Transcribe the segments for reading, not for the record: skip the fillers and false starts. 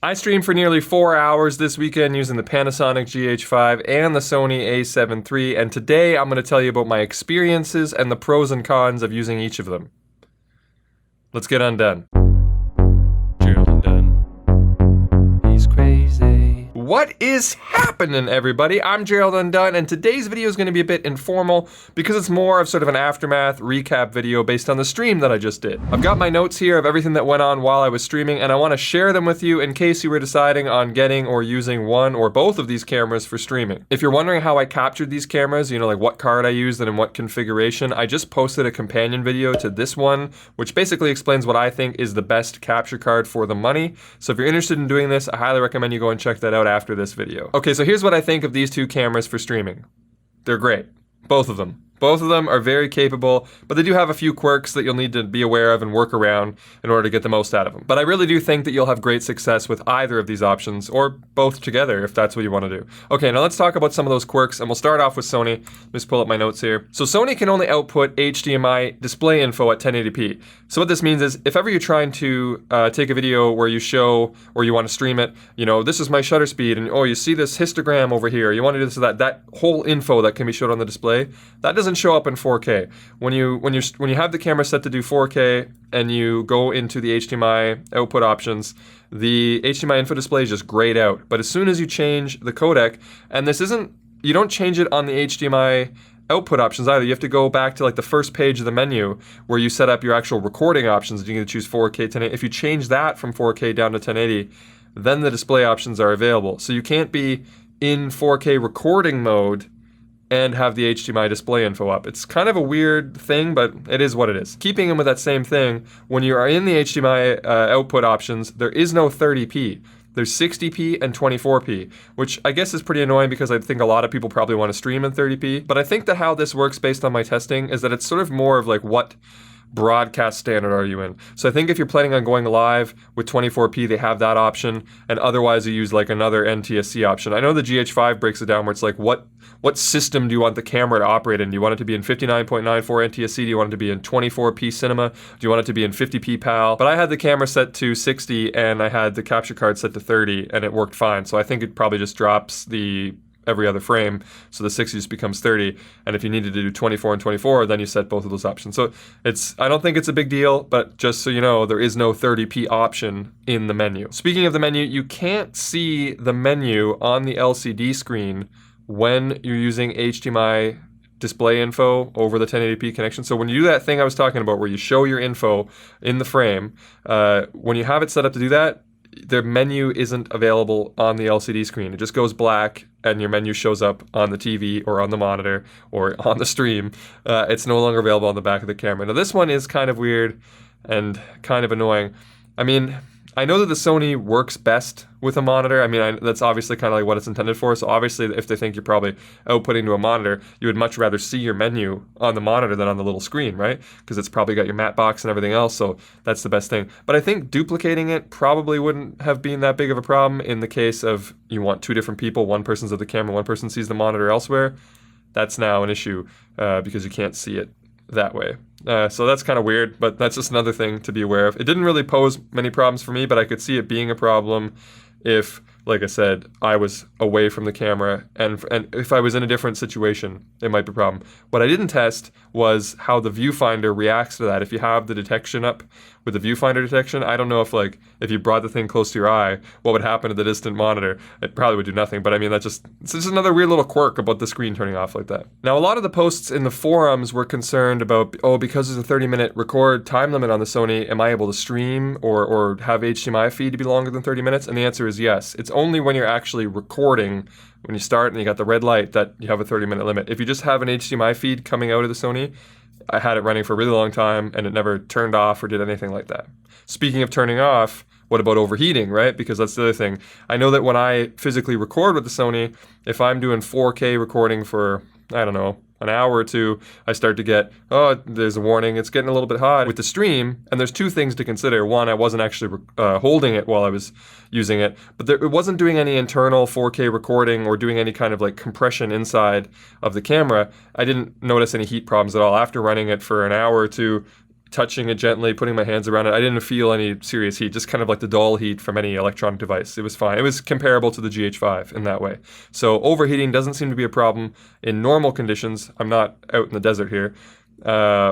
I streamed for nearly 4 hours this weekend using the Panasonic GH5 and the Sony a7 III, and today I'm going to tell you about my experiences and the pros and cons of using each of them. Let's get undone. What is happening, everybody? I'm Gerald Undone, and today's video is going to be a bit informal because it's more of sort of an aftermath recap video based on the stream that I just did. I've got my notes here of everything that went on while I was streaming, and I want to share them with you in case you were deciding on getting or using one or both of these cameras for streaming. If you're wondering how I captured these cameras, you know, like what card I used and in what configuration, I just posted a companion video to this one, which basically explains what I think is the best capture card for the money. So if you're interested in doing this, I highly recommend you go and check that out after this video. Okay, so here's what I think of these two cameras for streaming. They're great. Both of them. Both of them are very capable, but they do have a few quirks that you'll need to be aware of and work around in order to get the most out of them. But I really do think that you'll have great success with either of these options, or both together if that's what you want to do. Okay, now let's talk about some of those quirks, and we'll start off with Sony. Let's pull up my notes here. So Sony can only output HDMI display info at 1080p. So what this means is, if ever you're trying to take a video where you show, or you want to stream it, you know, this is my shutter speed, and oh, you see this histogram over here, you want to do this or that, that whole info that can be showed on the display, that doesn't show up in 4K. When you have the camera set to do 4K and you go into the HDMI output options, the HDMI info display is just grayed out. But as soon as you change the codec, and you don't change it on the HDMI output options either. You have to go back to like the first page of the menu where you set up your actual recording options. You can choose 4K, 1080. If you change that from 4K down to 1080, then the display options are available. So you can't be in 4K recording mode and have the HDMI display info up. It's kind of a weird thing, but it is what it is. Keeping in with that same thing, when you are in the HDMI output options, there is no 30p. There's 60p and 24p, which I guess is pretty annoying because I think a lot of people probably want to stream in 30p. But I think that how this works based on my testing is that it's sort of more of like, what broadcast standard are you in? So I think if you're planning on going live with 24p, they have that option, and otherwise you use like another NTSC option. I know the GH5 breaks it down where it's like, what system do you want the camera to operate in? Do you want it to be in 59.94 NTSC? Do you want it to be in 24p cinema? Do you want it to be in 50p PAL? But I had the camera set to 60 and I had the capture card set to 30 and it worked fine. So I think it probably just drops the every other frame, so the 60 just becomes 30, and if you needed to do 24 and 24, then you set both of those options. So I don't think it's a big deal, but just so you know, there is no 30p option in the menu. Speaking of the menu, you can't see the menu on the LCD screen when you're using HDMI display info over the 1080p connection. So when you do that thing I was talking about where you show your info in the frame, when you have it set up to do that, the menu isn't available on the LCD screen. It just goes black and your menu shows up on the TV or on the monitor or on the stream. It's no longer available on the back of the camera. Now this one is kind of weird and kind of annoying. I mean, I know that the Sony works best with a monitor. I mean, that's obviously kind of like what it's intended for. So obviously, if they think you're probably outputting to a monitor, you would much rather see your menu on the monitor than on the little screen, right? Because it's probably got your matte box and everything else. So that's the best thing. But I think duplicating it probably wouldn't have been that big of a problem in the case of you want two different people. One person's at the camera, one person sees the monitor elsewhere. That's now an issue because you can't see it that way. So that's kind of weird, but that's just another thing to be aware of. It didn't really pose many problems for me, but I could see it being a problem if, like I said, I was away from the camera, and if I was in a different situation, it might be a problem. What I didn't test was how the viewfinder reacts to that. If you have the detection up with the viewfinder detection, I don't know if you brought the thing close to your eye, what would happen to the distant monitor? It probably would do nothing, but I mean, it's just another weird little quirk about the screen turning off like that. Now, a lot of the posts in the forums were concerned about, oh, because there's a 30-minute record time limit on the Sony, am I able to stream or have HDMI feed to be longer than 30 minutes? And the answer is yes. It's only when you're actually recording, when you start and you got the red light, that you have a 30-minute limit. If you just have an HDMI feed coming out of the Sony, I had it running for a really long time and it never turned off or did anything like that. Speaking of turning off, what about overheating, right? Because that's the other thing. I know that when I physically record with the Sony, if I'm doing 4K recording for, I don't know, an hour or two, I start to get, oh, there's a warning, it's getting a little bit hot with the stream. And there's two things to consider. One, I wasn't actually holding it while I was using it, but it wasn't doing any internal 4K recording or doing any kind of like compression inside of the camera. I didn't notice any heat problems at all. After running it for an hour or two, touching it gently, putting my hands around it. I didn't feel any serious heat, just kind of like the dull heat from any electronic device. It was fine. It was comparable to the GH5 in that way. So overheating doesn't seem to be a problem in normal conditions. I'm not out in the desert here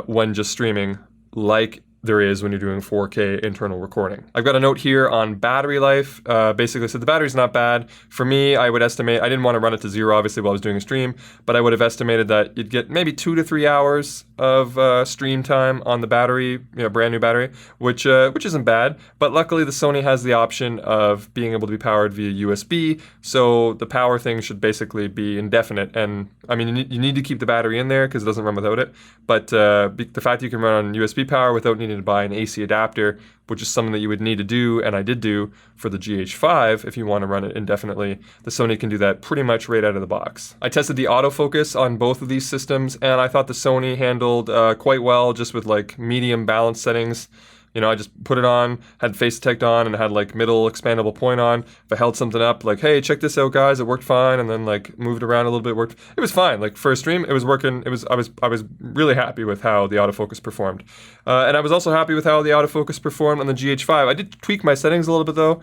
when just streaming like there is when you're doing 4K internal recording. I've got a note here on battery life. Basically said the battery's not bad. For me, I would estimate, I didn't want to run it to 0 obviously while I was doing a stream, but I would have estimated that you'd get maybe 2 to 3 hours of stream time on the battery, brand new battery, which isn't bad. But luckily the Sony has the option of being able to be powered via USB, so the power thing should basically be indefinite. And I mean, you need to keep the battery in there because it doesn't run without it. But the fact that you can run on USB power without needing to buy an AC adapter, which is something that you would need to do, and I did do for the GH5 if you want to run it indefinitely. The Sony can do that pretty much right out of the box. I tested the autofocus on both of these systems, and I thought the Sony handled quite well, just with like medium balance settings. I just put it on, had face detect on, and had like middle expandable point on. If I held something up, like, hey, check this out, guys, it worked fine, and then like moved around a little bit, it was fine. Like for a stream, it was working. I was really happy with how the autofocus performed, and I was also happy with how the autofocus performed on the GH5. I did tweak my settings a little bit though.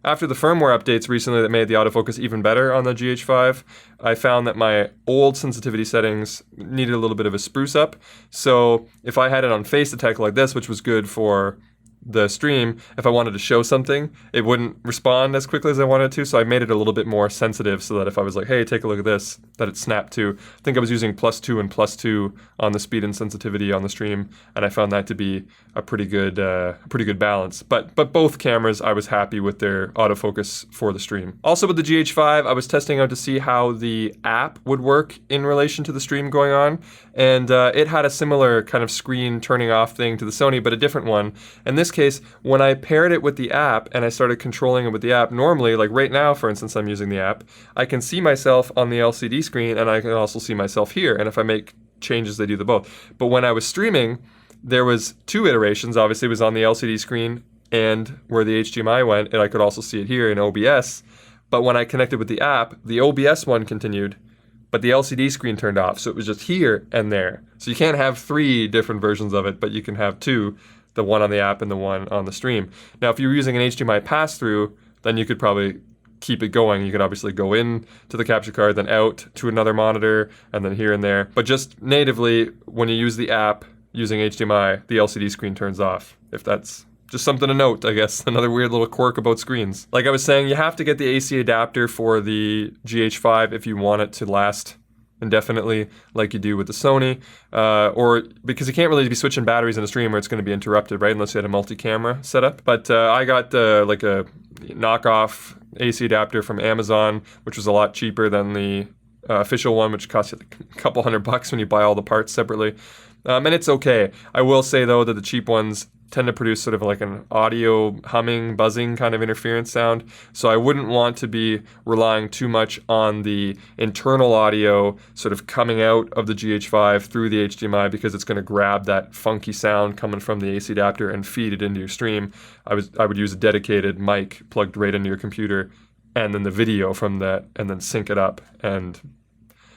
After the firmware updates recently that made the autofocus even better on the GH5, I found that my old sensitivity settings needed a little bit of a spruce up. So if I had it on face detect like this, which was good for the stream, if I wanted to show something, it wouldn't respond as quickly as I wanted to, so I made it a little bit more sensitive so that if I was like, hey, take a look at this, that it snapped to. I think I was using +2 and +2 on the speed and sensitivity on the stream, and I found that to be a pretty good balance. But both cameras, I was happy with their autofocus for the stream. Also with the GH5, I was testing out to see how the app would work in relation to the stream going on, and it had a similar kind of screen turning off thing to the Sony, but a different one. In this case, when I paired it with the app and I started controlling it with the app, normally, like right now, for instance, I'm using the app, I can see myself on the LCD screen and I can also see myself here. And if I make changes, they do the both. But when I was streaming, there was 2 iterations. Obviously, it was on the LCD screen and where the HDMI went, and I could also see it here in OBS. But when I connected with the app, the OBS one continued, but the LCD screen turned off. So it was just here and there. So you can't have 3 different versions of it, but you can have 2. The one on the app and the one on the stream. Now, if you're using an HDMI pass-through, then you could probably keep it going. You could obviously go in to the capture card, then out to another monitor, and then here and there. But just natively, when you use the app using HDMI, the LCD screen turns off. If that's just something to note, I guess. Another weird little quirk about screens. Like I was saying, you have to get the AC adapter for the GH5 if you want it to last indefinitely like you do with the Sony, or because you can't really be switching batteries in a stream where it's going to be interrupted, right, unless you had a multi-camera setup. But I got like a knockoff AC adapter from Amazon, which was a lot cheaper than the official one, which costs you like a couple $100 when you buy all the parts separately. And it's okay. I will say though that the cheap ones tend to produce sort of like an audio humming, buzzing kind of interference sound. So I wouldn't want to be relying too much on the internal audio sort of coming out of the GH5 through the HDMI, because it's going to grab that funky sound coming from the AC adapter and feed it into your stream. I would use a dedicated mic plugged right into your computer, and then the video from that, and then sync it up. And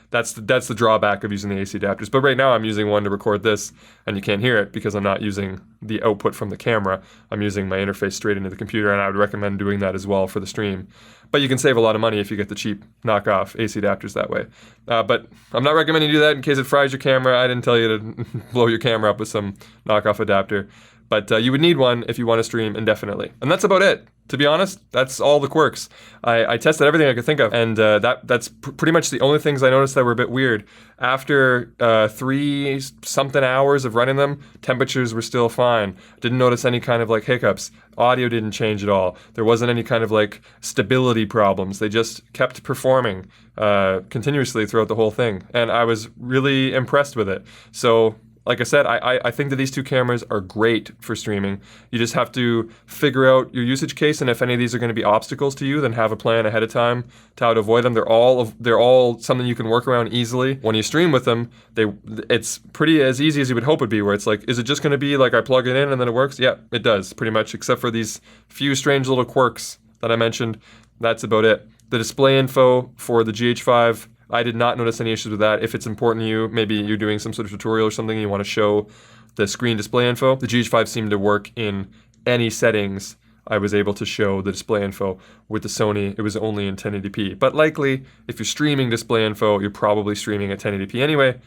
that's the drawback of using the AC adapters. But right now I'm using one to record this, and you can't hear it because I'm not using the output from the camera. I'm using my interface straight into the computer, and I would recommend doing that as well for the stream. But you can save a lot of money if you get the cheap knockoff AC adapters that way. But I'm not recommending you do that in case it fries your camera. I didn't tell you to blow your camera up with some knockoff adapter. But you would need one if you want to stream indefinitely. And that's about it. To be honest, that's all the quirks. I tested everything I could think of, and that's pretty much the only things I noticed that were a bit weird. After 3-something hours of running them, temperatures were still fine. Didn't notice any kind of like hiccups. Audio didn't change at all. There wasn't any kind of like stability problems. They just kept performing continuously throughout the whole thing, and I was really impressed with it. So, like I said, I think that these 2 cameras are great for streaming. You just have to figure out your usage case, and if any of these are going to be obstacles to you, then have a plan ahead of time to how to avoid them. They're all something you can work around easily. When you stream with them, it's pretty as easy as you would hope it'd be, where it's like, is it just going to be like I plug it in and then it works? Yeah, it does, pretty much, except for these few strange little quirks that I mentioned. That's about it. The display info for the GH5, I did not notice any issues with that. If it's important to you, maybe you're doing some sort of tutorial or something, and you want to show the screen display info. The GH5 seemed to work in any settings I was able to show the display info. With the Sony, it was only in 1080p. But likely, if you're streaming display info, you're probably streaming at 1080p anyway,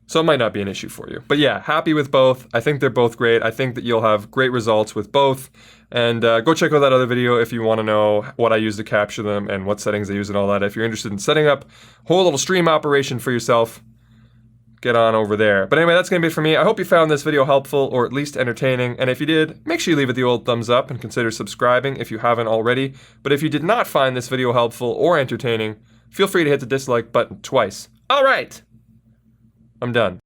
so it might not be an issue for you. But yeah, happy with both. I think they're both great. I think that you'll have great results with both. And go check out that other video if you want to know what I use to capture them and what settings I use and all that. If you're interested in setting up a whole little stream operation for yourself, get on over there. But anyway, that's going to be it for me. I hope you found this video helpful or at least entertaining. And if you did, make sure you leave it the old thumbs up and consider subscribing if you haven't already. But if you did not find this video helpful or entertaining, feel free to hit the dislike button twice. All right, I'm done.